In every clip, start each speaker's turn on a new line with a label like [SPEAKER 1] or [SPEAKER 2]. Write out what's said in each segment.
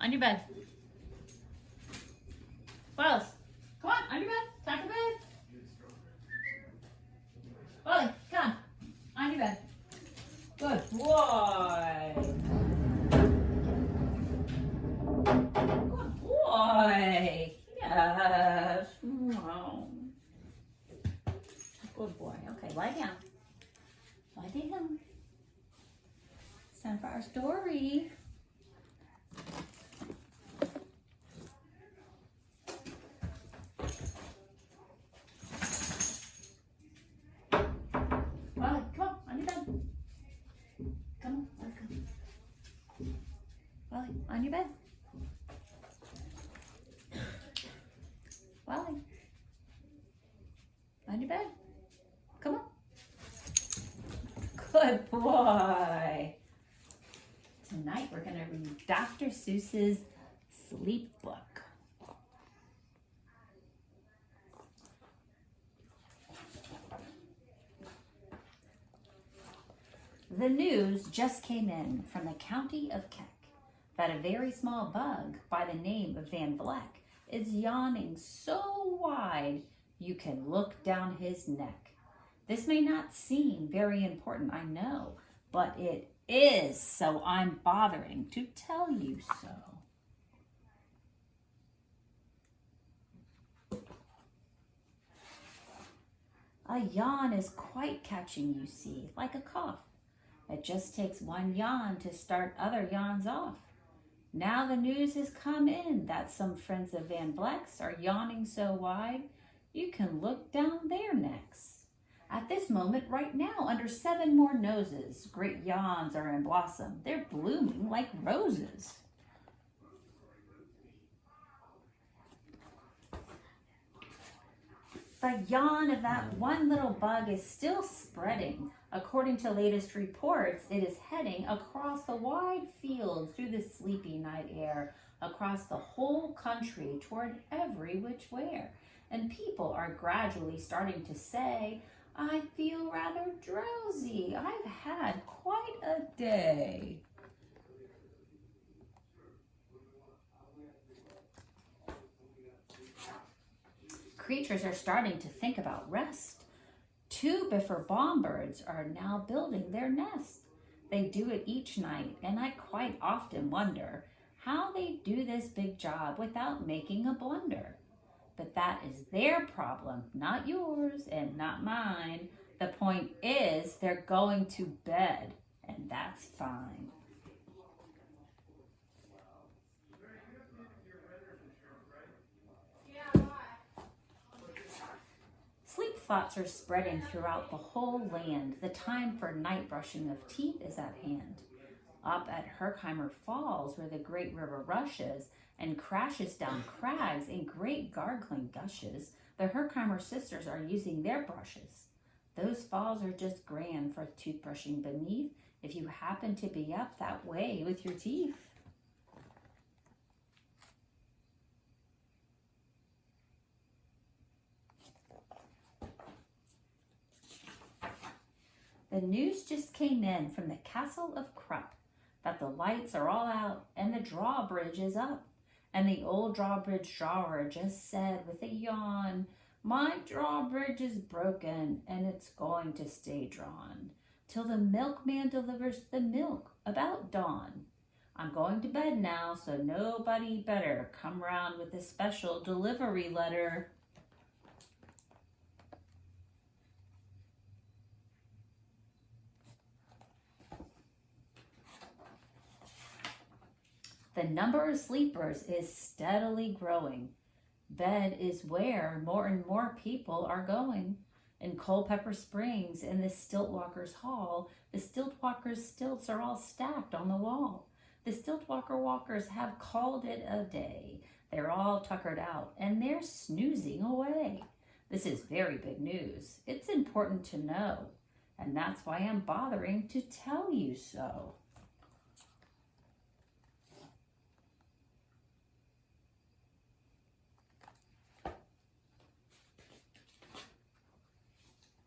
[SPEAKER 1] on your bed. Wallace, come on your bed. Time for bed. Wally, come on your bed. Good boy. Good boy. Yes. Oh. Good boy. Okay, lie down. Lie down. It's time for our story. Wally, come on your bed. Come on, let's go. Wally, on your bed. Wally, on your bed. Come on. Good boy. Tonight we're going to read Dr. Seuss's Sleep Book. The news just came in from the county of Keck that a very small bug by the name of Van Vleck is yawning so wide you can look down his neck. This may not seem very important, I know, but it is, so I'm bothering to tell you so. A yawn is quite catching, you see, like a cough. It just takes one yawn to start other yawns off. Now the news has come in that some friends of Van Vleck's are yawning so wide, you can look down their necks. At this moment, right now, under 7 more noses, great yawns are in blossom. They're blooming like roses. The yawn of that one little bug is still spreading. According to latest reports, it is heading across the wide fields through the sleepy night air, across the whole country toward every which where. And people are gradually starting to say, I feel rather drowsy. I've had quite a day. Creatures are starting to think about rest. 2 Biffer bombbirds are now building their nest. They do it each night, and I quite often wonder how they do this big job without making a blunder. But that is their problem, not yours and not mine. The point is they're going to bed, and that's fine. Sleep thoughts are spreading throughout the whole land. The time for night brushing of teeth is at hand. Up at Herkheimer Falls, where the great river rushes and crashes down crags in great gargling gushes, the Herkheimer sisters are using their brushes. Those falls are just grand for toothbrushing beneath, if you happen to be up that way with your teeth. The news just came in from the castle of Krupp that the lights are all out and the drawbridge is up. And the old drawbridge drawer just said with a yawn, my drawbridge is broken and it's going to stay drawn till the milkman delivers the milk about dawn. I'm going to bed now, so nobody better come round with a special delivery letter. The number of sleepers is steadily growing. Bed is where more and more people are going. In Culpeper Springs, in the Stiltwalkers' Hall, the Stiltwalkers' stilts are all stacked on the wall. The Stiltwalker walkers have called it a day. They're all tuckered out, and they're snoozing away. This is very big news. It's important to know, and that's why I'm bothering to tell you so.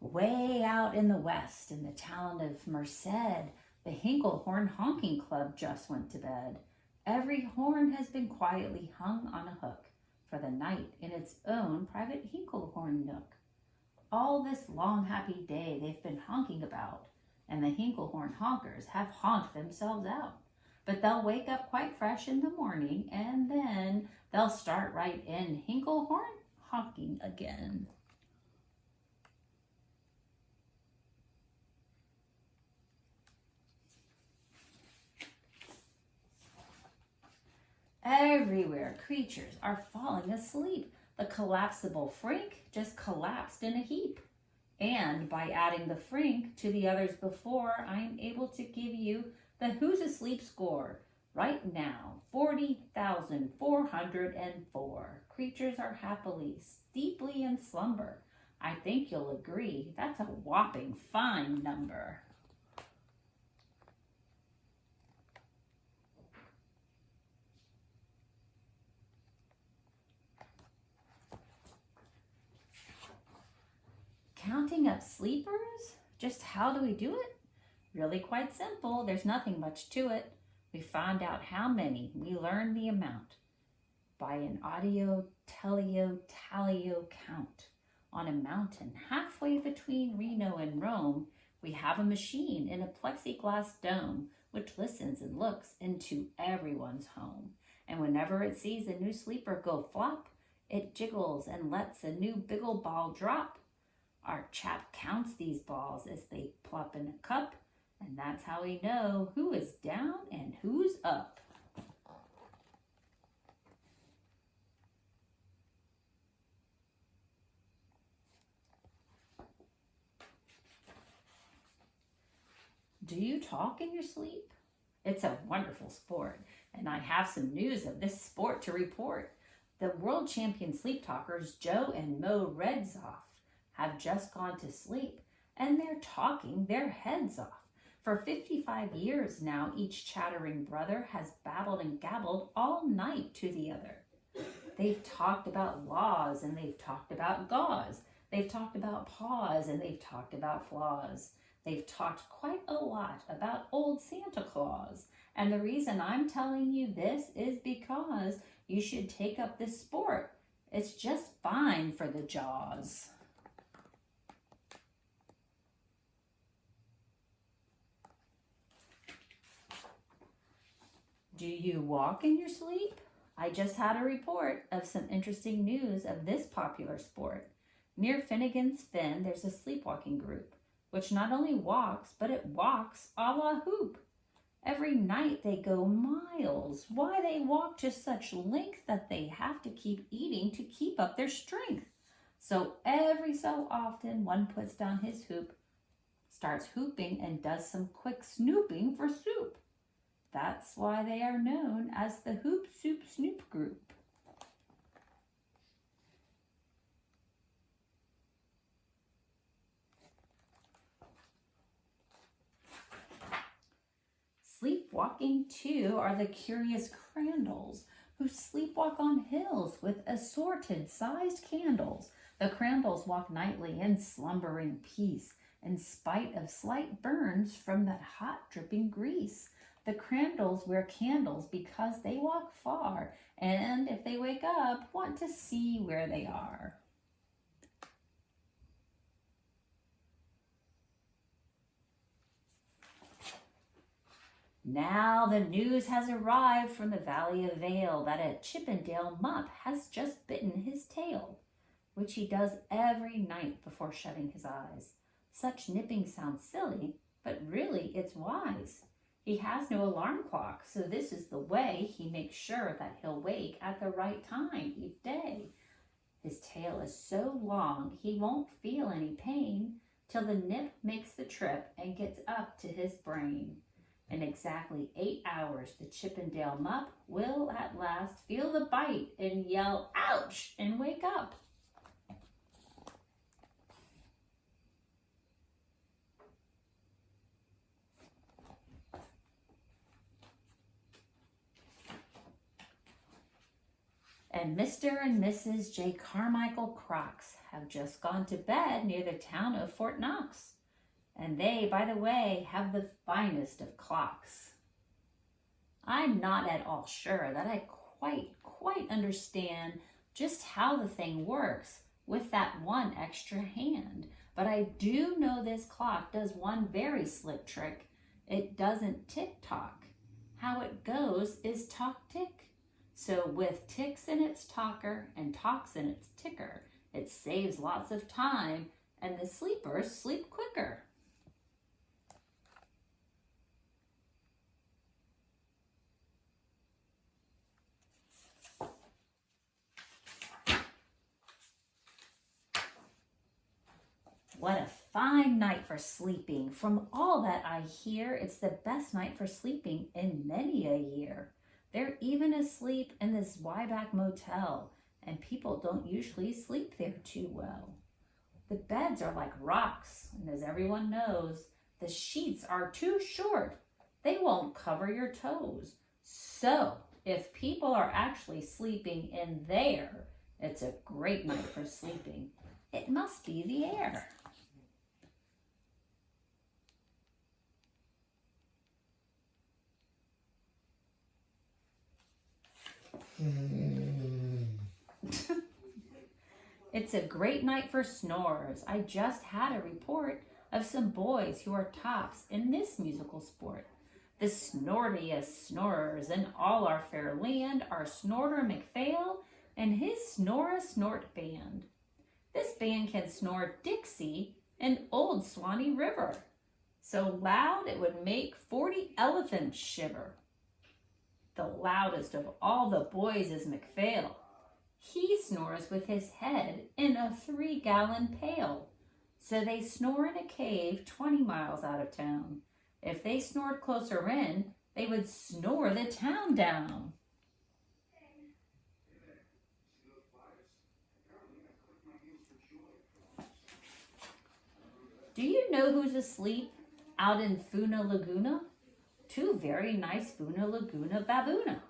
[SPEAKER 1] Way out in the west, in the town of Merced, the Hinklehorn Honking Club just went to bed. Every horn has been quietly hung on a hook for the night in its own private Hinklehorn nook. All this long happy day they've been honking about, and the Hinklehorn honkers have honked themselves out. But they'll wake up quite fresh in the morning, and then they'll start right in Hinklehorn honking again. Everywhere creatures are falling asleep. The collapsible frink just collapsed in a heap. And by adding the frink to the others before, I'm able to give you the Who's Asleep score. Right now, 40,404 creatures are happily, deeply in slumber. I think you'll agree that's a whopping fine number. Counting up sleepers? Just how do we do it? Really quite simple. There's nothing much to it. We find out how many. We learn the amount by an audio-teleo-tallio count. On a mountain halfway between Reno and Rome, we have a machine in a plexiglass dome which listens and looks into everyone's home. And whenever it sees a new sleeper go flop, it jiggles and lets a new biggle ball drop. Our chap counts these balls as they plop in a cup, and that's how we know who is down and who's up. Do you talk in your sleep? It's a wonderful sport, and I have some news of this sport to report. The world champion sleep talkers Joe and Mo Redzoff have just gone to sleep, and they're talking their heads off. For 55 years now, each chattering brother has babbled and gabbled all night to the other. They've talked about laws, and they've talked about gauze. They've talked about paws, and they've talked about flaws. They've talked quite a lot about old Santa Claus. And the reason I'm telling you this is because you should take up this sport. It's just fine for the jaws. Do you walk in your sleep? I just had a report of some interesting news of this popular sport. Near Finnegan's Finn, there's a sleepwalking group, which not only walks, but it walks a la hoop. Every night they go miles. Why they walk to such length that they have to keep eating to keep up their strength. So every so often one puts down his hoop, starts hooping, and does some quick snooping for soup. That's why they are known as the Hoop Soup Snoop Group. Sleepwalking, too, are the curious crandalls who sleepwalk on hills with assorted sized candles. The crandalls walk nightly in slumbering peace, in spite of slight burns from that hot dripping grease. The crandalls wear candles because they walk far, and if they wake up, want to see where they are. Now the news has arrived from the Valley of Vale that a Chippendale mupp has just bitten his tail, which he does every night before shutting his eyes. Such nipping sounds silly, but really it's wise. He has no alarm clock, so this is the way he makes sure that he'll wake at the right time each day. His tail is so long he won't feel any pain till the nip makes the trip and gets up to his brain. In exactly 8 hours, the Chippendale mupp will at last feel the bite and yell, "Ouch!" and wake up. And Mr. and Mrs. J. Carmichael Crocs have just gone to bed near the town of Fort Knox. And they, by the way, have the finest of clocks. I'm not at all sure that I quite understand just how the thing works with that one extra hand. But I do know this clock does one very slick trick. It doesn't tick-tock. How it goes is talk-tick. So with ticks in its talker and talks in its ticker, it saves lots of time and the sleepers sleep quicker. What a fine night for sleeping. From all that I hear, it's the best night for sleeping in many a year. They're even asleep in this Wyback motel, and people don't usually sleep there too well. The beds are like rocks, and as everyone knows, the sheets are too short. They won't cover your toes. So, if people are actually sleeping in there, it's a great night for sleeping. It must be the air. It's a great night for snorers. I just had a report of some boys who are tops in this musical sport. The snortiest snorers in all our fair land are Snorter McPhail and his Snore-a-Snort band. This band can snore Dixie and Old Swanee River, so loud it would make 40 elephants shiver. The loudest of all the boys is McPhail. He snores with his head in a 3-gallon pail. So they snore in a cave 20 miles out of town. If they snored closer in, they would snore the town down. Do you know who's asleep out in Funa Laguna? 2 very nice Funa Laguna baboona.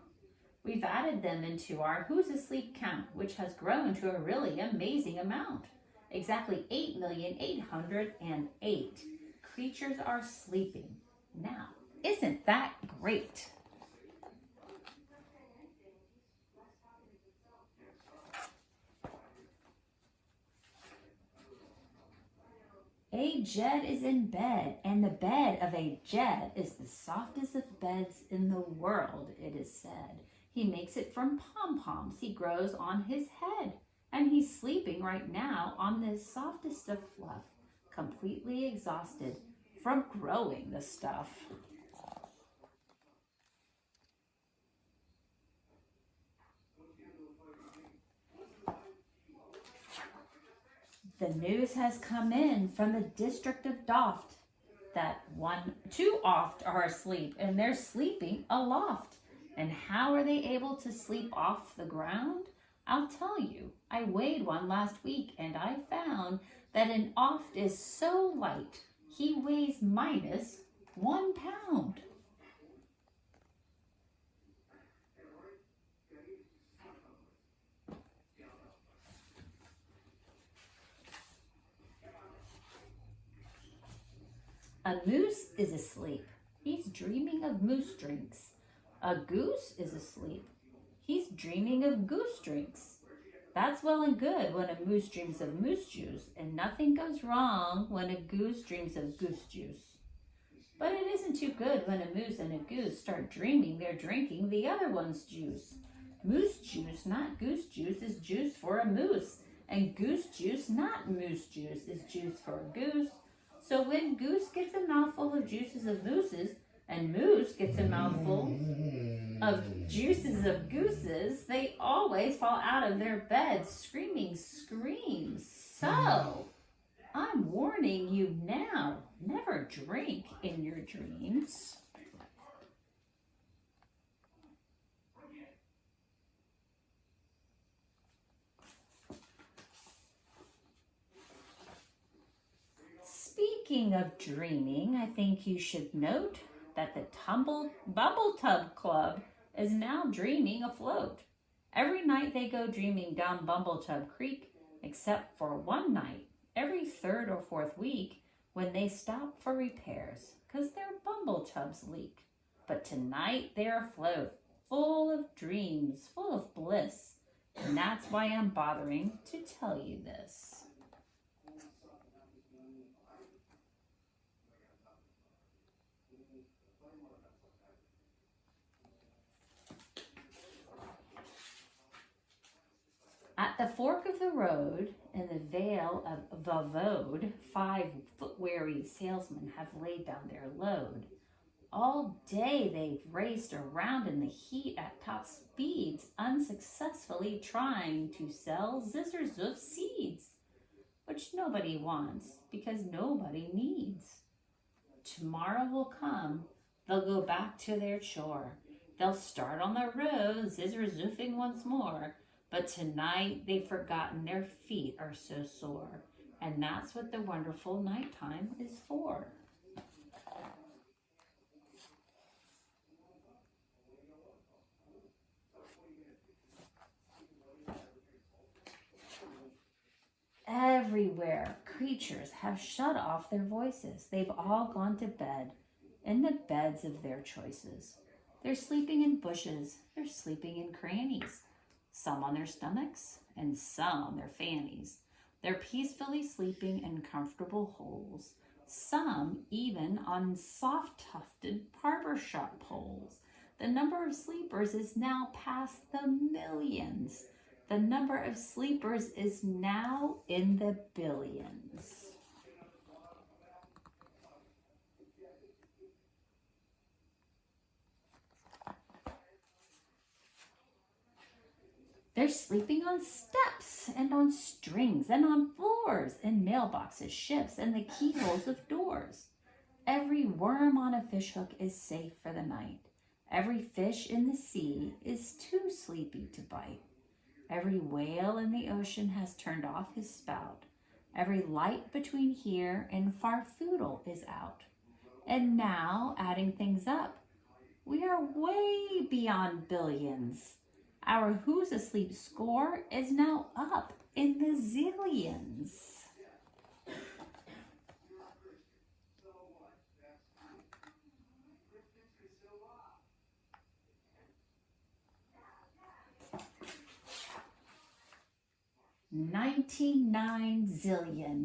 [SPEAKER 1] We've added them into our Who's Asleep count, which has grown to a really amazing amount. Exactly 8,808 creatures are sleeping. Now, isn't that great? A Jed is in bed, and the bed of a Jed is the softest of beds in the world, it is said. He makes it from pom-poms he grows on his head, and he's sleeping right now on the softest of fluff, completely exhausted from growing the stuff. The news has come in from the district of Doft that 2 oft are asleep, and they're sleeping aloft. And how are they able to sleep off the ground? I'll tell you. I weighed one last week, and I found that an oft is so light, he weighs minus 1 pound. A moose is asleep. He's dreaming of moose drinks. A goose is asleep. He's dreaming of goose drinks. That's well and good when a moose dreams of moose juice, and nothing goes wrong when a goose dreams of goose juice. But it isn't too good when a moose and a goose start dreaming they're drinking the other one's juice. Moose juice, not goose juice, is juice for a moose, and goose juice, not moose juice, is juice for a goose. So when goose gets a mouthful of juices of mooses, and moose gets a mouthful of juices of gooses, they always fall out of their beds screaming screams. So, I'm warning you now, never drink in your dreams. Speaking of dreaming, I think you should note that the Bubble Tub Club is now dreaming afloat. Every night they go dreaming down Bumble Tub Creek, except for one night, every 3rd or 4th week, when they stop for repairs, because their bumble tubs leak. But tonight they're afloat, full of dreams, full of bliss. And that's why I'm bothering to tell you this. At the fork of the road, in the vale of Vavode, 5 foot-weary salesmen have laid down their load. All day they've raced around in the heat at top speeds, unsuccessfully trying to sell Zizzurzuff seeds, which nobody wants because nobody needs. Tomorrow will come, they'll go back to their chore. They'll start on the road, Zizzurzuffing once more. But tonight they've forgotten their feet are so sore. And that's what the wonderful nighttime is for. Everywhere, creatures have shut off their voices. They've all gone to bed in the beds of their choices. They're sleeping in bushes. They're sleeping in crannies. Some on their stomachs and some on their fannies. They're peacefully sleeping in comfortable holes, some even on soft-tufted barbershop poles. The number of sleepers is now past the millions. The number of sleepers is now in the billions. They're sleeping on steps and on strings and on floors and mailboxes, ships, and the keyholes of doors. Every worm on a fishhook is safe for the night. Every fish in the sea is too sleepy to bite. Every whale in the ocean has turned off his spout. Every light between here and Farfoodle is out. And now, adding things up, we are way beyond billions. Our Who's Asleep score is now up in the zillions. $99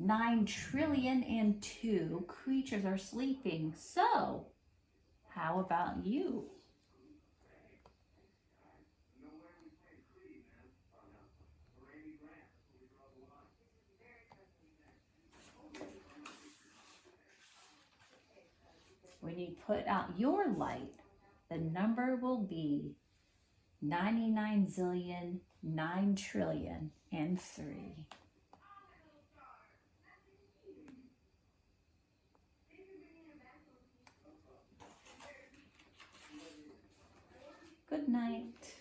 [SPEAKER 1] 9,000,000,002 creatures are sleeping. So, how about you? When you put out your light, the number will be 99,000,000,009,000,003. Good night.